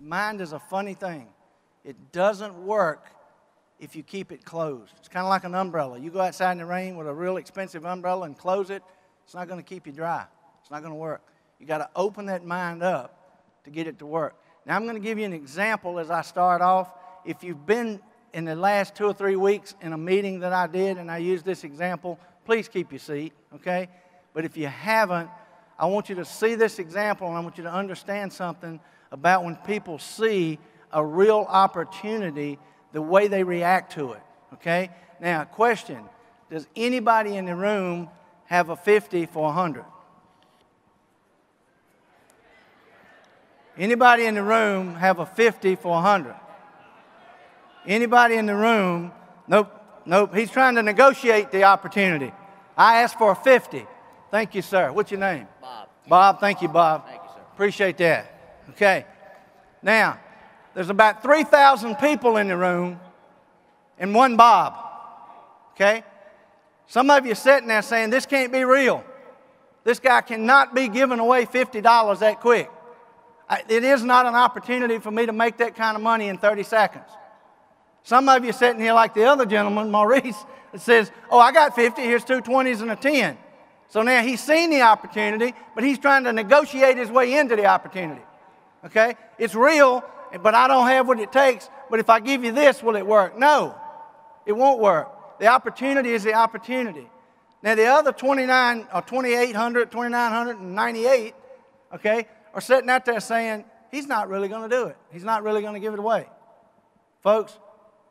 mind is a funny thing. It doesn't work if you keep it closed. It's kind of like an umbrella. You go outside in the rain with a real expensive umbrella and close it, it's not going to keep you dry. It's not going to work. You got to open that mind up to get it to work. Now, I'm going to give you an example as I start off. If you've been in the last 2 or 3 weeks in a meeting that I did and I used this example, please keep your seat, okay? But if you haven't, I want you to see this example and I want you to understand something about when people see a real opportunity, the way they react to it, okay? Now, question, does anybody in the room have a 50 for 100? Anybody in the room have a 50 for 100? Anybody in the room? Nope, nope. He's trying to negotiate the opportunity. I asked for a 50. Thank you, sir. What's your name? Bob. Bob, thank you, Bob. Thank you, sir. Appreciate that. Okay. Now, there's about 3,000 people in the room and one Bob. Okay? Some of you sitting there saying, this can't be real. This guy cannot be giving away $50 that quick. It is not an opportunity for me to make that kind of money in 30 seconds. Some of you sitting here like the other gentleman, Maurice, that says, oh, I got 50, here's 2 20s and a 10. So now he's seen the opportunity, but he's trying to negotiate his way into the opportunity. Okay? It's real, but I don't have what it takes. But if I give you this, will it work? No, it won't work. The opportunity is the opportunity. Now the other 29 or 2,800, 2,998, okay, are sitting out there saying, he's not really going to do it. He's not really going to give it away. Folks,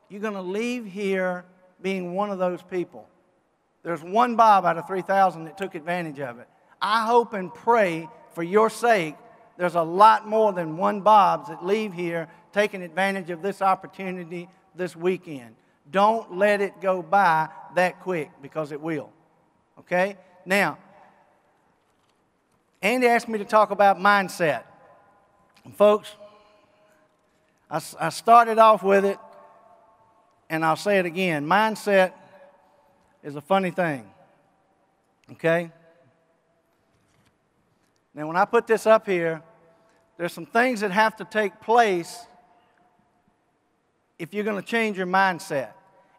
you're going to leave here being one of those people. There's one Bob out of 3,000 that took advantage of it. I hope and pray for your sake there's a lot more than one Bobs that leave here taking advantage of this opportunity this weekend. Don't let it go by that quick, because it will. Okay? Now, Andy asked me to talk about mindset. And folks, I started off with it, and I'll say it again. Mindset is a funny thing. Okay? Now, when I put this up here, there's some things that have to take place if you're going to change your mindset.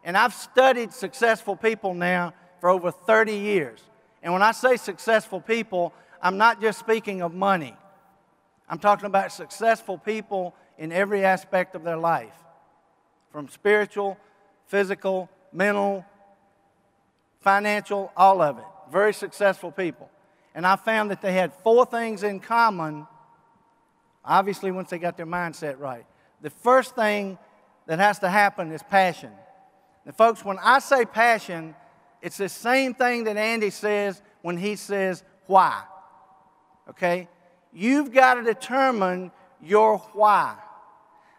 And I've studied successful people now for over 30 years. And when I say successful people, I'm not just speaking of money. I'm talking about successful people in every aspect of their life, from spiritual, physical, mental, financial, all of it. Very successful people. And I found that they had 4 things in common, obviously, once they got their mindset right. The first thing that has to happen is passion. Now, folks, when I say passion, it's the same thing that Andy says when he says why. Okay? You've got to determine your why.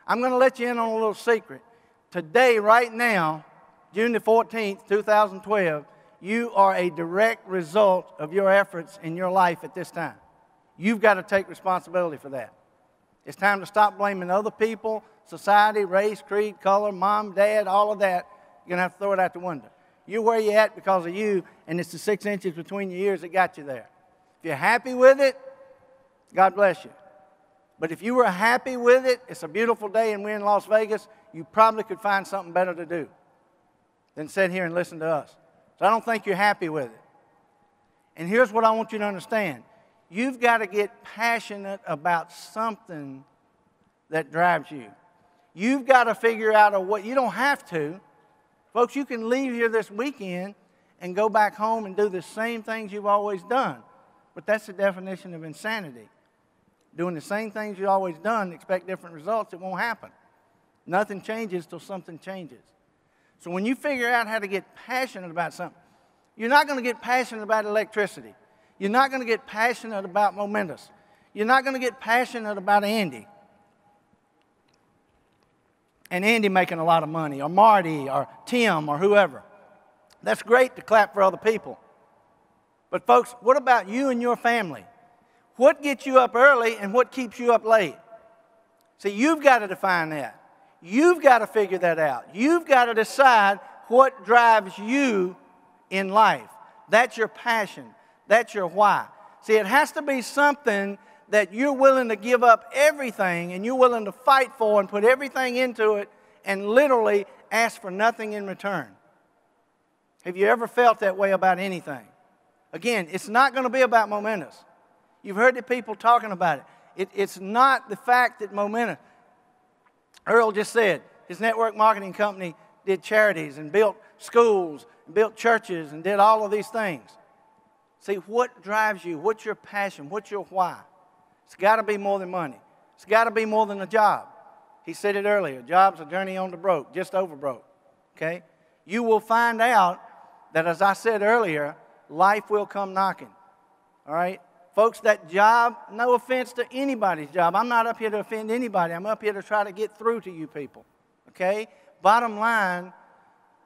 I'm going to let you in on a little secret. Today, right now, June the 14th, 2012, you are a direct result of your efforts in your life at this time. You've got to take responsibility for that. It's time to stop blaming other people, society, race, creed, color, mom, dad, all of that. You're going to have to throw it out the window. You're where you're at because of you, and it's the 6 inches between your ears that got you there. If you're happy with it, God bless you. But if you were happy with it, it's a beautiful day and we're in Las Vegas, you probably could find something better to do than sit here and listen to us. So I don't think you're happy with it. And here's what I want you to understand. You've got to get passionate about something that drives you. You've got to figure out a way. You don't have to. Folks, you can leave here this weekend and go back home and do the same things you've always done. But that's the definition of insanity. Doing the same things you've always done and expect different results, it won't happen. Nothing changes till something changes. So when you figure out how to get passionate about something, you're not going to get passionate about electricity. You're not going to get passionate about Momentis. You're not going to get passionate about Andy. And Andy making a lot of money, or Marty, or Tim, or whoever. That's great to clap for other people. But folks, what about you and your family? What gets you up early and what keeps you up late? See, you've got to define that. You've got to figure that out. You've got to decide what drives you in life. That's your passion. That's your why. See, it has to be something that you're willing to give up everything and you're willing to fight for and put everything into it and literally ask for nothing in return? Have you ever felt that way about anything? Again, it's not going to be about Momentis. You've heard the people talking about it. It's not the fact that Momentis. Earl just said his network marketing company did charities and built schools and built churches and did all of these things. See, what drives you? What's your passion? What's your why? It's got to be more than money. It's got to be more than a job. He said it earlier. Job's a journey on to broke, just over broke. Okay? You will find out that, as I said earlier, life will come knocking. All right? Folks, that job, no offense to anybody's job. I'm not up here to offend anybody. I'm up here to try to get through to you people. Okay? Bottom line,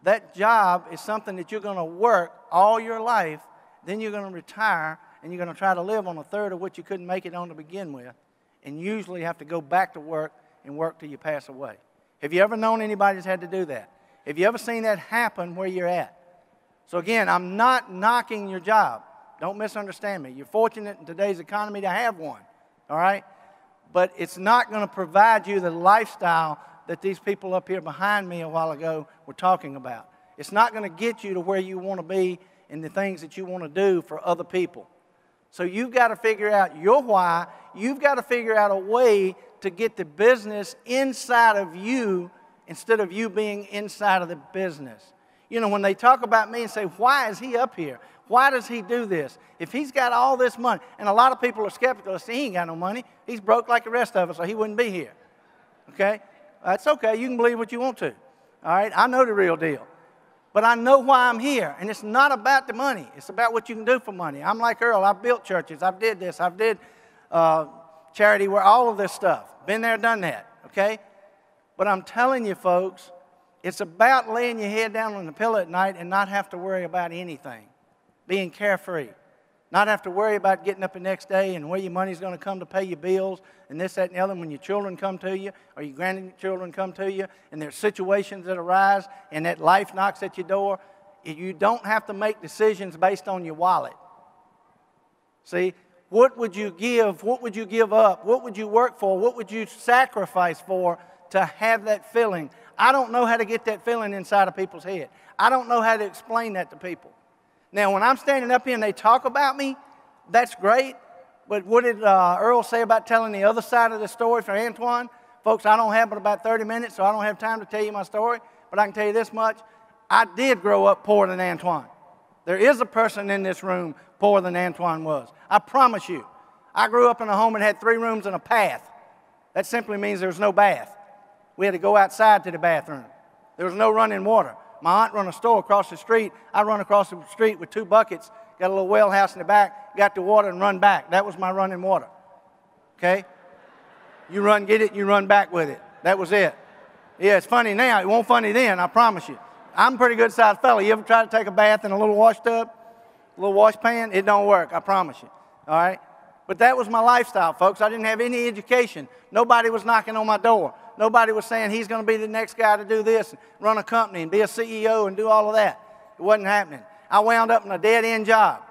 that job is something that you're going to work all your life. Then you're going to retire, and you're going to try to live on a third of what you couldn't make it on to begin with, and usually have to go back to work and work till you pass away. Have you ever known anybody that's had to do that? Have you ever seen that happen where you're at? So again, I'm not knocking your job. Don't misunderstand me. You're fortunate in today's economy to have one, all right? But it's not going to provide you the lifestyle that these people up here behind me a while ago were talking about. It's not going to get you to where you want to be and the things that you want to do for other people. So you've got to figure out your why. You've got to figure out a way to get the business inside of you instead of you being inside of the business. You know, when they talk about me and say, why is he up here? Why does he do this? If he's got all this money, and a lot of people are skeptical, say, he ain't got no money. He's broke like the rest of us, so he wouldn't be here. Okay? That's okay. You can believe what you want to. All right? I know the real deal. But I know why I'm here, and it's not about the money. It's about what you can do for money. I'm like Earl. I've built churches. I've did this. I've did charity work, all of this stuff. Been there, done that, okay? But I'm telling you, folks, it's about laying your head down on the pillow at night and not have to worry about anything, being carefree, not have to worry about getting up the next day and where your money's going to come to pay your bills and this, that, and the other. When your children come to you or your grandchildren come to you and there's situations that arise and that life knocks at your door, you don't have to make decisions based on your wallet. See, what would you give? What would you give up? What would you work for? What would you sacrifice for to have that feeling? I don't know how to get that feeling inside of people's head. I don't know how to explain that to people. Now, when I'm standing up here and they talk about me, that's great. But what did Earl say about telling the other side of the story for Antoine? Folks, I don't have but about 30 minutes, so I don't have time to tell you my story. But I can tell you this much. I did grow up poorer than Antoine. There is a person in this room poorer than Antoine was. I promise you. I grew up in a home that had 3 rooms and a path. That simply means there was no bath. We had to go outside to the bathroom. There was no running water. My aunt run a store across the street. I run across the street with 2 buckets, got a little well house in the back, got the water and run back. That was my running water. Okay? You run, get it, you run back with it. That was it. Yeah, it's funny now. It won't funny then, I promise you. I'm a pretty good sized fella. You ever try to take a bath in a little wash tub? A little wash pan? It don't work, I promise you. All right? But that was my lifestyle, folks. I didn't have any education. Nobody was knocking on my door. Nobody was saying he's going to be the next guy to do this, and run a company and be a CEO and do all of that. It wasn't happening. I wound up in a dead-end job,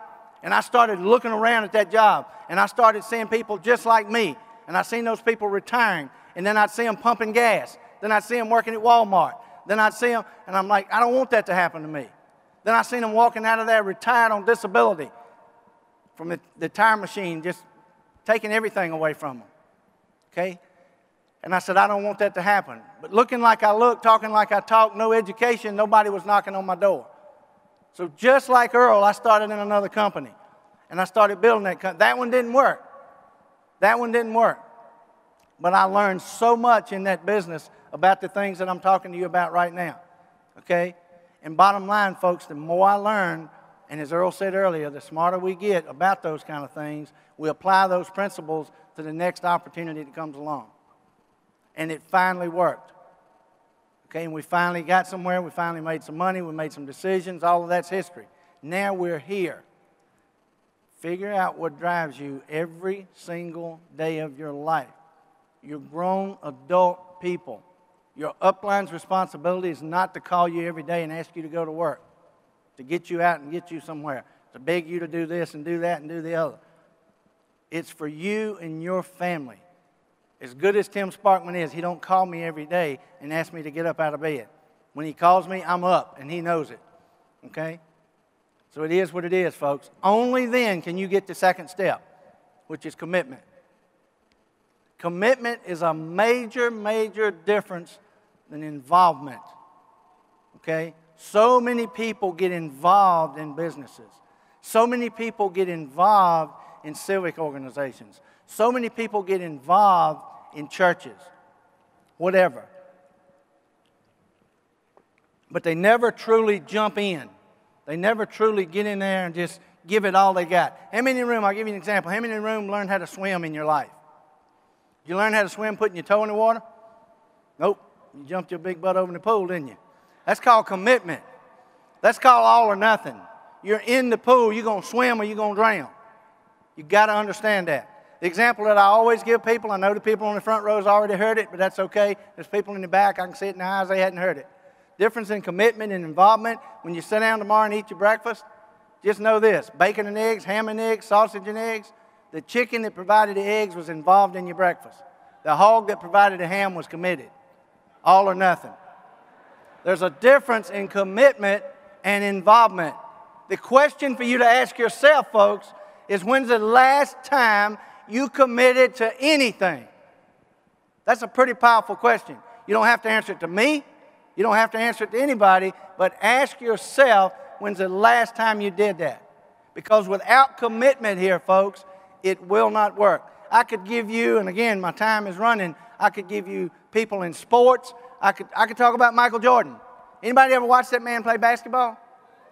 and I started looking around at that job, and I started seeing people just like me, and I seen those people retiring, and then I'd see them pumping gas. Then I'd see them working at Walmart. Then I'd see them, and I'm like, I don't want that to happen to me. Then I seen them walking out of there retired on disability from the tire machine, just taking everything away from them. Okay? And I said, I don't want that to happen. But looking like I look, talking like I talk, no education, nobody was knocking on my door. So just like Earl, I started in another company. And I started building that company. That one didn't work. That one didn't work. But I learned so much in that business about the things that I'm talking to you about right now. Okay? And bottom line, folks, the more I learn, and as Earl said earlier, the smarter we get about those kind of things, we apply those principles to the next opportunity that comes along. And it finally worked. Okay, and we finally got somewhere. We finally made some money. We made some decisions. All of that's history. Now we're here. Figure out what drives you every single day of your life. You're grown adult people. Your upline's responsibility is not to call you every day and ask you to go to work, to get you out and get you somewhere, to beg you to do this and do that and do the other. It's for you and your family. As good as Tim Sparkman is, he don't call me every day and ask me to get up out of bed. When he calls me, I'm up, and he knows it, okay? So it is what it is, folks. Only then can you get the second step, which is commitment. Commitment is a major, major difference than involvement, okay? So many people get involved in businesses. So many people get involved in civic organizations. So many people get involved in churches, whatever. But they never truly jump in. They never truly get in there and just give it all they got. How many in the room, I'll give you an example. How many in the room learned how to swim in your life? Did you learn how to swim putting your toe in the water? Nope. You jumped your big butt over in the pool, didn't you? That's called commitment. That's called all or nothing. You're in the pool, you're going to swim or you're going to drown. You've got to understand that. The example that I always give people, I know the people on the front rows already heard it, but that's okay. There's people in the back, I can see it in their eyes, they hadn't heard it. Difference in commitment and involvement. When you sit down tomorrow and eat your breakfast, just know this: bacon and eggs, ham and eggs, sausage and eggs. The chicken that provided the eggs was involved in your breakfast. The hog that provided the ham was committed. All or nothing. There's a difference in commitment and involvement. The question for you to ask yourself, folks, is when's the last time you committed to anything? That's a pretty powerful question. You don't have to answer it to me. You don't have to answer it to anybody, but ask yourself, when's the last time you did that? Because without commitment here, folks, it will not work. I could give you, and again, my time is running, I could give you people in sports. I could talk about Michael Jordan. Anybody ever watch that man play basketball?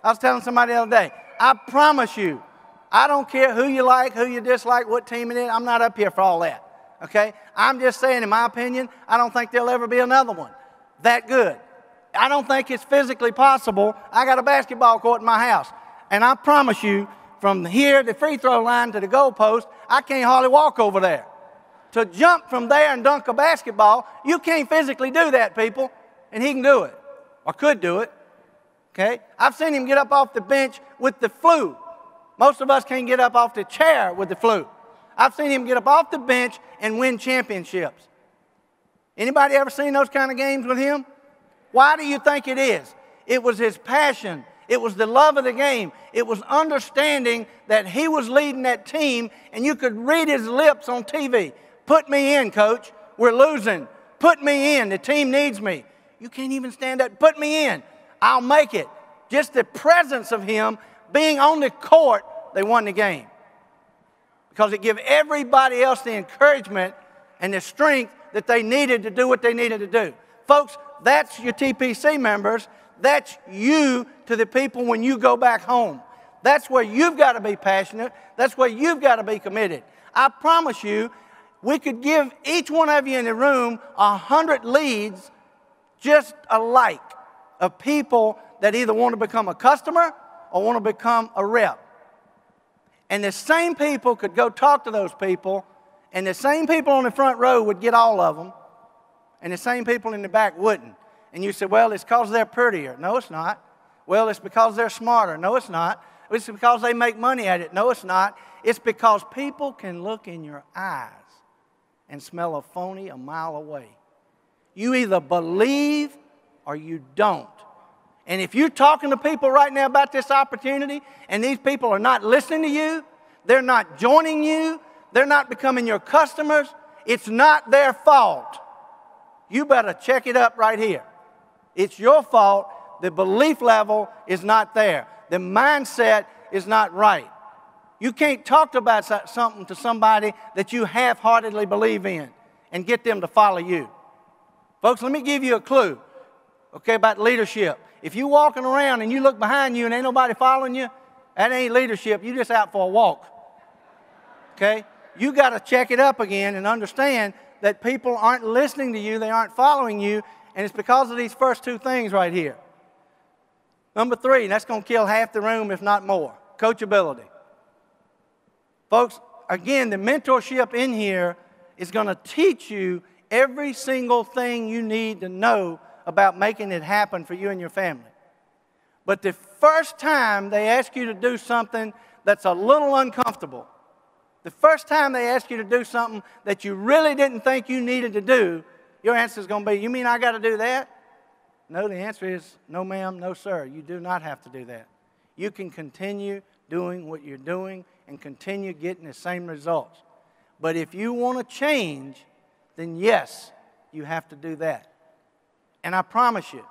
I was telling somebody the other day, I promise you, I don't care who you like, who you dislike, what team it is. I'm not up here for all that, okay? I'm just saying, in my opinion, I don't think there'll ever be another one that good. I don't think it's physically possible. I got a basketball court in my house, and I promise you, from here, the free throw line to the goal post, I can't hardly walk over there. To jump from there and dunk a basketball, you can't physically do that, people, and he can do it, or could do it, okay? I've seen him get up off the bench with the flu. Most of us can't get up off the chair with the flu. I've seen him get up off the bench and win championships. Anybody ever seen those kind of games with him? Why do you think it is? It was his passion. It was the love of the game. It was understanding that he was leading that team, and you could read his lips on TV. Put me in, coach. We're losing. Put me in. The team needs me. You can't even stand up. Put me in. I'll make it. Just the presence of him being on the court, they won the game. Because it gave everybody else the encouragement and the strength that they needed to do what they needed to do. Folks, that's your TPC members. That's you to the people when you go back home. That's where you've got to be passionate. That's where you've got to be committed. I promise you, we could give each one of you in the room 100 leads just alike of people that either want to become a customer or want to become a rep. And the same people could go talk to those people, and the same people on the front row would get all of them, and the same people in the back wouldn't. And you say, well, it's because they're prettier. No, it's not. Well, it's because they're smarter. No, it's not. It's because they make money at it. No, it's not. It's because people can look in your eyes and smell a phony a mile away. You either believe or you don't. And if you're talking to people right now about this opportunity and these people are not listening to you, they're not joining you, they're not becoming your customers, it's not their fault. You better check it up right here. It's your fault. The belief level is not there. The mindset is not right. You can't talk about something to somebody that you half-heartedly believe in and get them to follow you. Folks, let me give you a clue, okay, about leadership. If you're walking around and you look behind you and ain't nobody following you, that ain't leadership. You're just out for a walk, okay? You got to check it up again and understand that people aren't listening to you, they aren't following you, and it's because of these first two things right here. Number 3, and that's going to kill half the room, if not more, coachability. Folks, again, the mentorship in here is going to teach you every single thing you need to know about making it happen for you and your family. But the first time they ask you to do something that's a little uncomfortable, The first time they ask you to do something that you really didn't think you needed to do, your answer is going to be, you mean I got to do that? No, the answer is no, ma'am, no, sir. You do not have to do that. You can continue doing what you're doing and continue getting the same results. But if you want to change, then yes, you have to do that. And I promise you,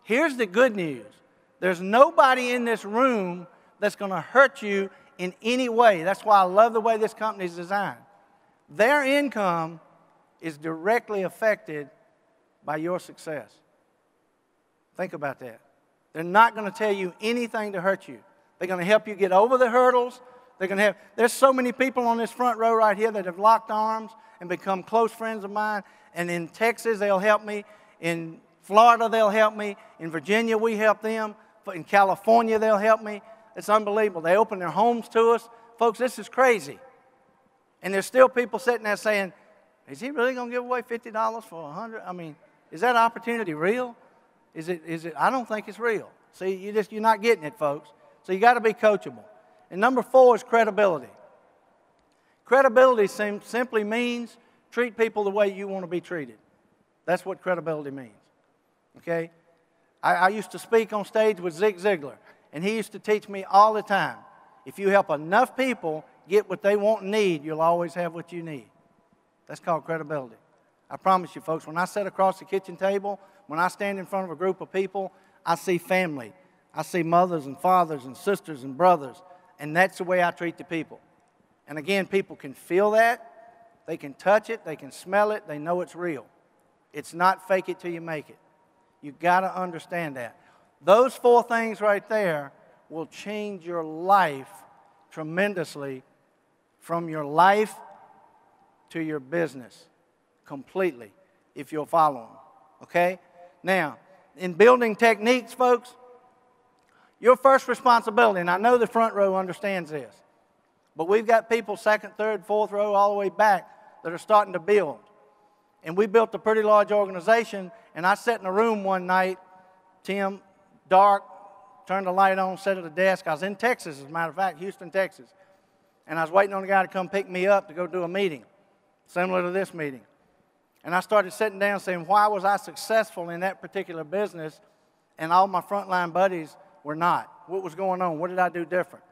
here's the good news. There's nobody in this room that's going to hurt you in any way. That's why I love the way this company is designed. Their income is directly affected by your success. Think about that. They're not going to tell you anything to hurt you. They're going to help you get over the hurdles. There's so many people on this front row right here that have locked arms and become close friends of mine. And in Texas, they'll help me. In Florida, they'll help me. In Virginia, we help them. In California, they'll help me. It's unbelievable. They open their homes to us. Folks, this is crazy. And there's still people sitting there saying, is he really going to give away $50 for $100? I mean, is that opportunity real? Is it? I don't think it's real. See, you're not getting it, folks. So you got to be coachable. And number 4 is credibility. Credibility simply means treat people the way you want to be treated. That's what credibility means. Okay? I used to speak on stage with Zig Ziglar, and he used to teach me all the time, if you help enough people get what they want and need, you'll always have what you need. That's called credibility. I promise you, folks, when I sit across the kitchen table, when I stand in front of a group of people, I see family. I see mothers and fathers and sisters and brothers, and that's the way I treat the people. And again, people can feel that. They can touch it. They can smell it. They know it's real. It's not fake it till you make it. You've got to understand that. Those 4 things right there will change your life tremendously, from your life to your business, completely, if you'll follow them. Okay? Now, in building techniques, folks, your first responsibility, and I know the front row understands this, but we've got people second, third, fourth row, all the way back that are starting to build. And we built a pretty large organization, and I sat in a room one night, Tim, dark, turned the light on, sat at a desk. I was in Texas, as a matter of fact, Houston, Texas. And I was waiting on a guy to come pick me up to go do a meeting, similar to this meeting. And I started sitting down saying, why was I successful in that particular business and all my frontline buddies were not? What was going on? What did I do different?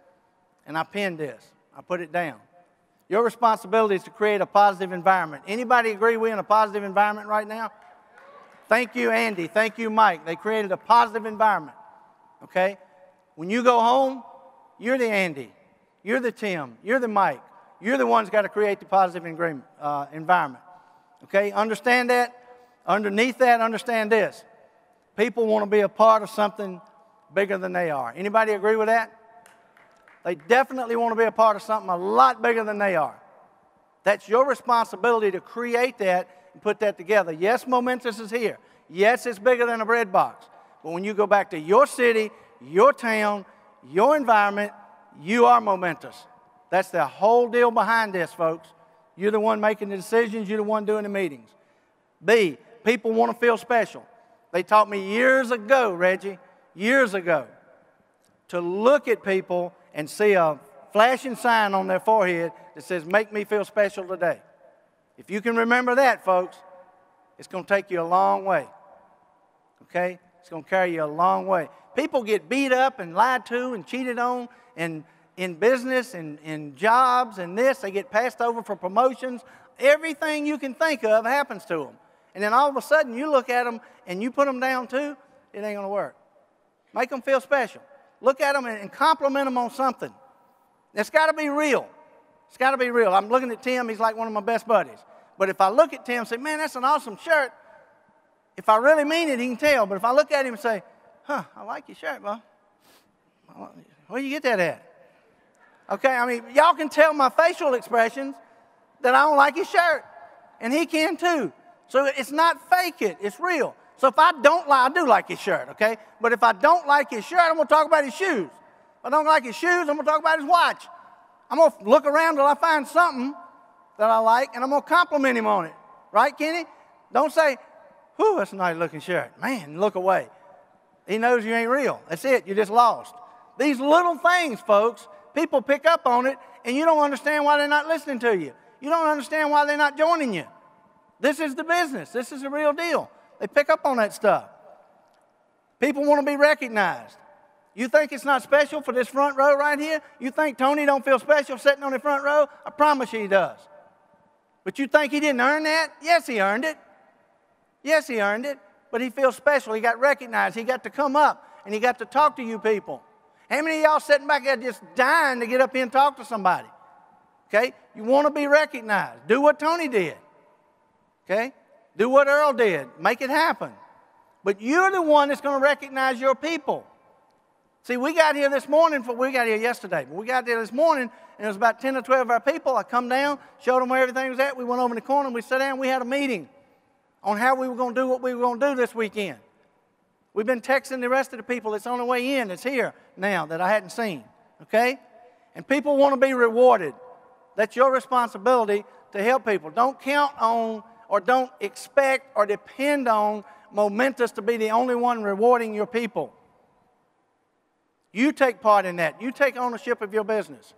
And I pinned this. I put it down. Your responsibility is to create a positive environment. Anybody agree we're in a positive environment right now? Thank you, Andy. Thank you, Mike. They created a positive environment. Okay? When you go home, you're the Andy. You're the Tim. You're the Mike. You're the one's got to create the positive environment. Okay? Understand that? Underneath that, understand this. People want to be a part of something bigger than they are. Anybody agree with that? They definitely want to be a part of something a lot bigger than they are. That's your responsibility to create that and put that together. Yes, Momentis is here. Yes, it's bigger than a bread box. But when you go back to your city, your town, your environment, you are Momentis. That's the whole deal behind this, folks. You're the one making the decisions. You're the one doing the meetings. B, people want to feel special. They taught me years ago, Reggie, years ago, to look at people and see a flashing sign on their forehead that says, make me feel special today. If you can remember that, folks, it's going to take you a long way. Okay? It's going to carry you a long way. People get beat up and lied to and cheated on, and in business and in jobs and this, they get passed over for promotions. Everything you can think of happens to them. And then all of a sudden, you look at them and you put them down too, it ain't going to work. Make them feel special. Look at them and compliment them on something. It's got to be real. It's got to be real. I'm looking at Tim. He's like one of my best buddies. But if I look at Tim and say, man, that's an awesome shirt, if I really mean it, he can tell. But if I look at him and say, I like your shirt, bro. Where you get that at? Okay, I mean, y'all can tell my facial expressions that I don't like his shirt. And he can too. So it's not fake it. It's real. So if I don't like, I do like his shirt, okay? But if I don't like his shirt, I'm going to talk about his shoes. If I don't like his shoes, I'm going to talk about his watch. I'm going to look around till I find something that I like, and I'm going to compliment him on it. Right, Kenny? Don't say, whew, that's a nice looking shirt. Man, look away. He knows you ain't real. That's it. You're just lost. These little things, folks, people pick up on it, and you don't understand why they're not listening to you. You don't understand why they're not joining you. This is the business. This is the real deal. They pick up on that stuff. People want to be recognized. You think it's not special for this front row right here? You think Tony don't feel special sitting on the front row? I promise you he does. But you think he didn't earn that? Yes, he earned it. Yes, he earned it. But he feels special. He got recognized. He got to come up, and he got to talk to you people. How many of y'all sitting back there just dying to get up here and talk to somebody? Okay? You want to be recognized. Do what Tony did. Okay? Do what Earl did. Make it happen. But you're the one that's going to recognize your people. See, we got here this morning, we got here yesterday, but we got there this morning, and it was about 10 or 12 of our people. I come down, showed them where everything was at. We went over in the corner, and we sat down, and we had a meeting on how we were going to do what we were going to do this weekend. We've been texting the rest of the people that's on the way in, that's here now, that I hadn't seen, okay? And people want to be rewarded. That's your responsibility to help people. Don't count on or don't expect or depend on Momentis to be the only one rewarding your people. You take part in that. You take ownership of your business.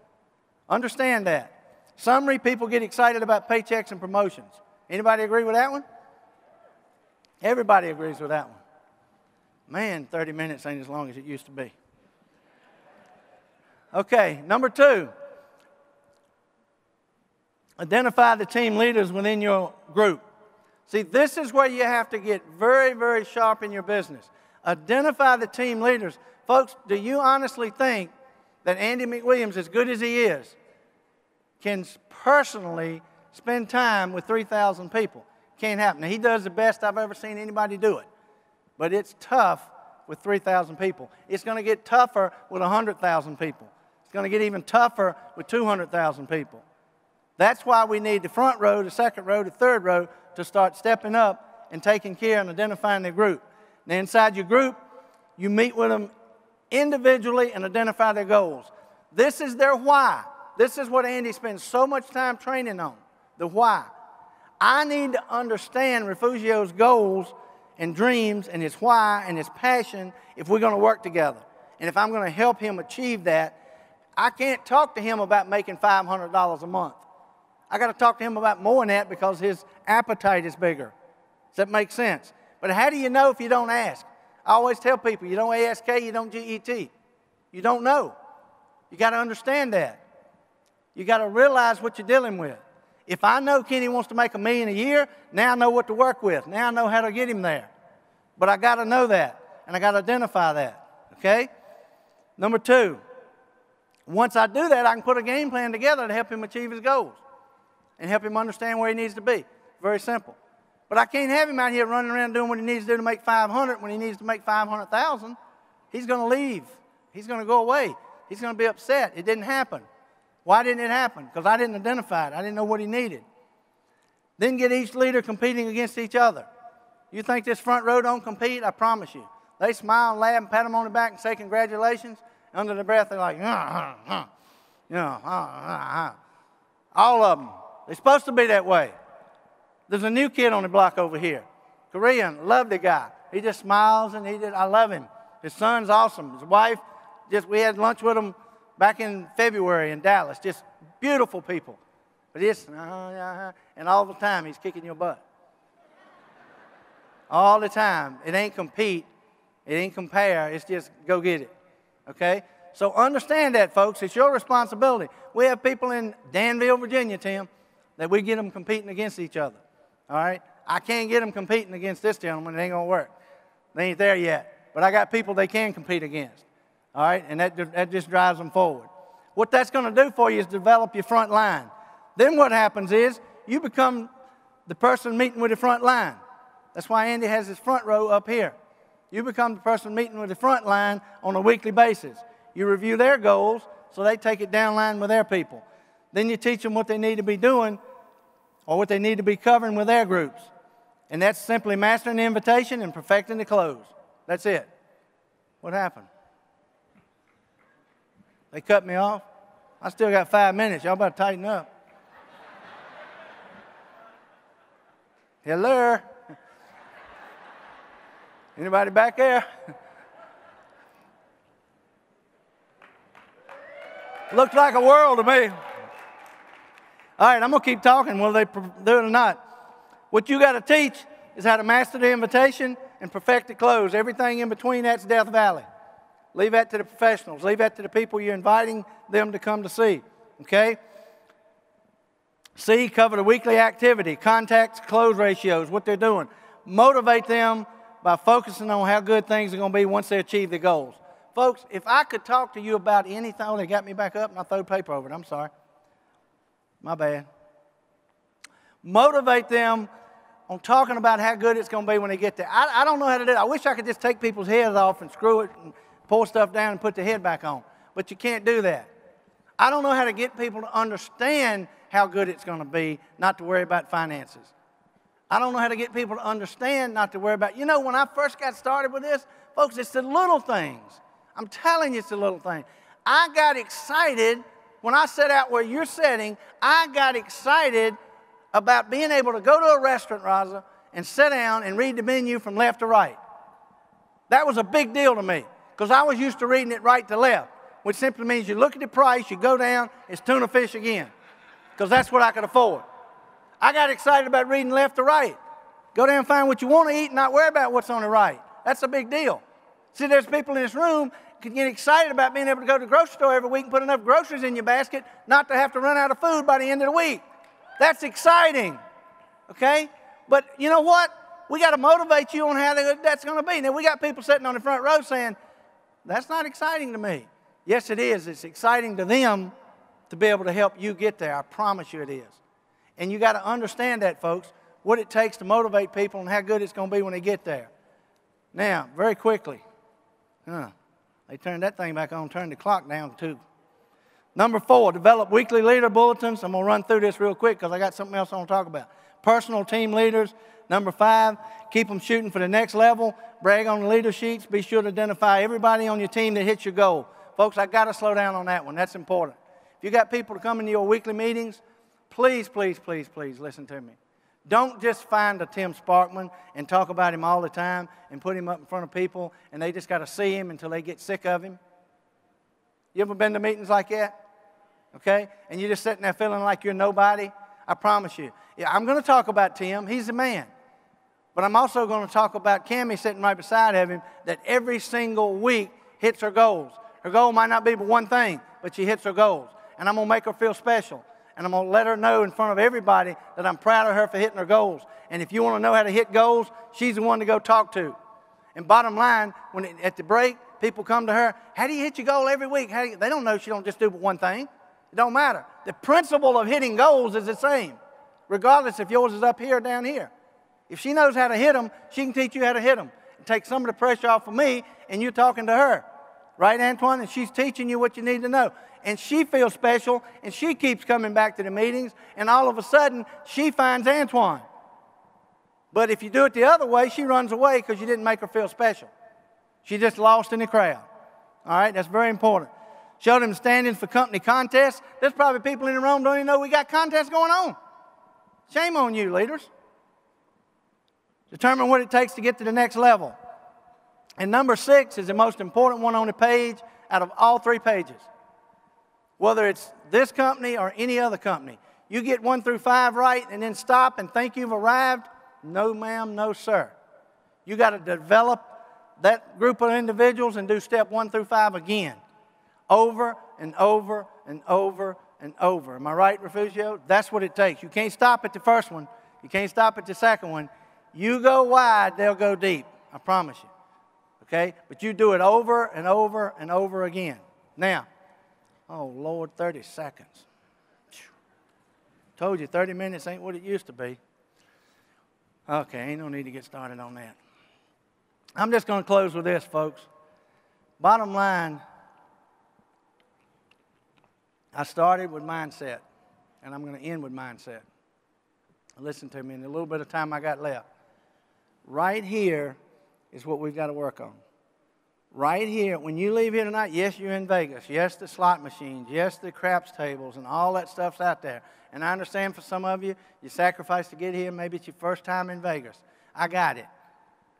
Understand that. Summary, people get excited about paychecks and promotions. Anybody agree with that one? Everybody agrees with that one. Man, 30 minutes ain't as long as it used to be. Okay, number 2. Identify the team leaders within your group. See, this is where you have to get very, very sharp in your business. Identify the team leaders. Folks, do you honestly think that Andy McWilliams, as good as he is, can personally spend time with 3,000 people? Can't happen. Now, he does the best I've ever seen anybody do it. But it's tough with 3,000 people. It's going to get tougher with 100,000 people. It's going to get even tougher with 200,000 people. That's why we need the front row, the second row, the third row to start stepping up and taking care and identifying their group. Now, inside your group, you meet with them individually and identify their goals. This is their why. This is what Andy spends so much time training on, the why. I need to understand Refugio's goals and dreams and his why and his passion if we're going to work together. And if I'm going to help him achieve that, I can't talk to him about making $500 a month. I got to talk to him about more than that because his appetite is bigger. Does that make sense? But how do you know if you don't ask? I always tell people, you don't ASK, you don't GET. You don't know. You got to understand that. You got to realize what you're dealing with. If I know Kenny wants to make $1 million a year, now I know what to work with. Now I know how to get him there. But I got to know that, and I got to identify that, okay? Number 2, once I do that, I can put a game plan together to help him achieve his goals and help him understand where he needs to be. Very simple. But I can't have him out here running around doing what he needs to do to make 500 when he needs to make 500,000. He's going to leave. He's going to go away. He's going to be upset. It didn't happen. Why didn't it happen? Because I didn't identify it. I didn't know what he needed. Then get each leader competing against each other. You think this front row don't compete? I promise you. They smile and laugh and pat him on the back and say congratulations. Under their breath, they're like, all of them. They're supposed to be that way. There's a new kid on the block over here. Korean, lovely guy. He just smiles and I love him. His son's awesome. His wife, we had lunch with him back in February in Dallas. Just beautiful people. But and all the time he's kicking your butt. All the time. It ain't compete. It ain't compare. It's just go get it. Okay? So understand that, folks. It's your responsibility. We have people in Danville, Virginia, Tim, that we get them competing against each other. All right? I can't get them competing against this gentleman. It ain't going to work. They ain't there yet. But I got people they can compete against. All right? And that just drives them forward. What that's going to do for you is develop your front line. Then what happens is you become the person meeting with the front line. That's why Andy has his front row up here. You become the person meeting with the front line on a weekly basis. You review their goals so they take it down line with their people. Then you teach them what they need to be doing or what they need to be covering with their groups. And that's simply mastering the invitation and perfecting the close. That's it. What happened? They cut me off? I still got 5 minutes. Y'all better tighten up. Hello? Anybody back there? Looks like a world to me. All right, I'm going to keep talking whether they do it or not. What you got to teach is how to master the invitation and perfect the close. Everything in between, that's Death Valley. Leave that to the professionals. Leave that to the people you're inviting them to come to see, okay? C, cover the weekly activity, contacts, close ratios, what they're doing. Motivate them by focusing on how good things are going to be once they achieve their goals. Folks, if I could talk to you about anything, oh, they got me back up and I threw paper over it. I'm sorry. My bad. Motivate them on talking about how good it's going to be when they get there. I don't know how to do it. I wish I could just take people's heads off and screw it and pour stuff down and put the head back on. But you can't do that. I don't know how to get people to understand how good it's going to be, not to worry about finances. I don't know how to get people to understand, not to worry about, you know, when I first got started with this, folks, it's the little things. I'm telling you, it's the little things. I got excited when I set out where you're sitting. I got excited about being able to go to a restaurant, Raza, and sit down and read the menu from left to right. That was a big deal to me because I was used to reading it right to left, which simply means you look at the price, you go down, it's tuna fish again, because that's what I could afford. I got excited about reading left to right. Go down and find what you want to eat and not worry about what's on the right. That's a big deal. See, there's people in this room can get excited about being able to go to the grocery store every week and put enough groceries in your basket not to have to run out of food by the end of the week. That's exciting, okay? But you know what? We got to motivate you on how that's going to be. Now, we got people sitting on the front row saying, that's not exciting to me. Yes, it is. It's exciting to them to be able to help you get there. I promise you it is. And you got to understand that, folks, what it takes to motivate people and how good it's going to be when they get there. Now, very quickly, they turned that thing back on, turned the clock down too. Number 4, develop weekly leader bulletins. I'm going to run through this real quick because I got something else I want to talk about. Personal team leaders. Number 5, keep them shooting for the next level. Brag on the leader sheets. Be sure to identify everybody on your team that hits your goal. Folks, I got to slow down on that one. That's important. If you got people to come into your weekly meetings, please, please, please, please listen to me. Don't just find a Tim Sparkman and talk about him all the time and put him up in front of people and they just got to see him until they get sick of him. You ever been to meetings like that? Okay? And you're just sitting there feeling like you're nobody? I promise you. Yeah, I'm going to talk about Tim. He's the man. But I'm also going to talk about Cammie sitting right beside of him that every single week hits her goals. Her goal might not be but one thing, but she hits her goals. And I'm going to make her feel special. And I'm going to let her know in front of everybody that I'm proud of her for hitting her goals. And if you want to know how to hit goals, she's the one to go talk to. And bottom line, at the break, people come to her, how do you hit your goal every week? They don't know she don't just do but one thing. It don't matter. The principle of hitting goals is the same, regardless if yours is up here or down here. If she knows how to hit them, she can teach you how to hit them. And take some of the pressure off of me, and you're talking to her. Right, Antoine? And she's teaching you what you need to know. And she feels special, and she keeps coming back to the meetings, and all of a sudden, she finds Antoine. But if you do it the other way, she runs away because you didn't make her feel special. She's just lost in the crowd. All right, that's very important. Show them standings for company contests. There's probably people in the room don't even know we got contests going on. Shame on you, leaders. Determine what it takes to get to the next level. And number 6 is the most important one on the page out of all 3 pages. Whether it's this company or any other company, you get 1 through 5 right and then stop and think you've arrived? No, ma'am, no, sir. You got to develop that group of individuals and do step 1 through 5 again. Over and over and over and over. Am I right, Refugio? That's what it takes. You can't stop at the first one. You can't stop at the second one. You go wide, they'll go deep. I promise you. Okay? But you do it over and over and over again. Now, oh, Lord, 30 seconds. Told you 30 minutes ain't what it used to be. Okay, ain't no need to get started on that. I'm just going to close with this, folks. Bottom line, I started with mindset, and I'm going to end with mindset. Listen to me in the little bit of time I got left. Right here is what we've got to work on. Right here, when you leave here tonight, yes, you're in Vegas. Yes, the slot machines. Yes, the craps tables and all that stuff's out there. And I understand for some of you, you sacrificed to get here. Maybe it's your first time in Vegas. I got it,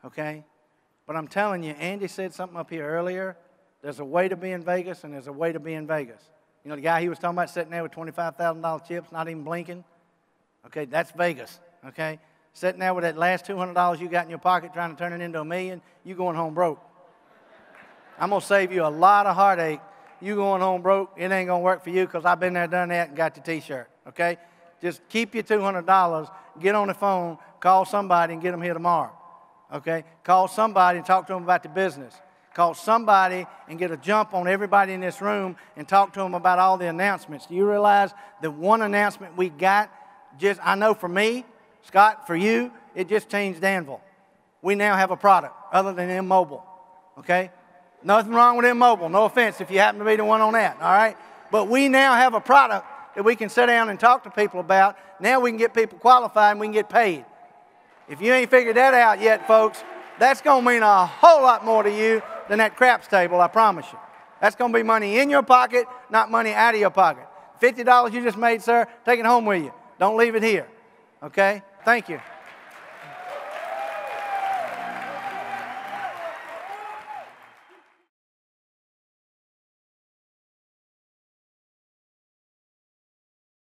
okay? But I'm telling you, Andy said something up here earlier. There's a way to be in Vegas, and there's a way to be in Vegas. You know, the guy he was talking about sitting there with $25,000 chips, not even blinking? Okay, that's Vegas, okay? Sitting there with that last $200 you got in your pocket trying to turn it into $1 million, you going home broke. I'm going to save you a lot of heartache. You going home broke, it ain't going to work for you because I've been there, done that, and got the T-shirt, okay? Just keep your $200, get on the phone, call somebody and get them here tomorrow, okay? Call somebody and talk to them about the business. Call somebody and get a jump on everybody in this room and talk to them about all the announcements. Do you realize that one announcement we got, just I know for me, Scott, for you, it just changed Danville. We now have a product other than M-Mobile, okay? Nothing wrong with M-Mobile. No offense if you happen to be the one on that, all right? But we now have a product that we can sit down and talk to people about. Now we can get people qualified and we can get paid. If you ain't figured that out yet, folks, that's going to mean a whole lot more to you than that craps table, I promise you. That's going to be money in your pocket, not money out of your pocket. $50 you just made, sir, take it home with you. Don't leave it here, okay? Thank you.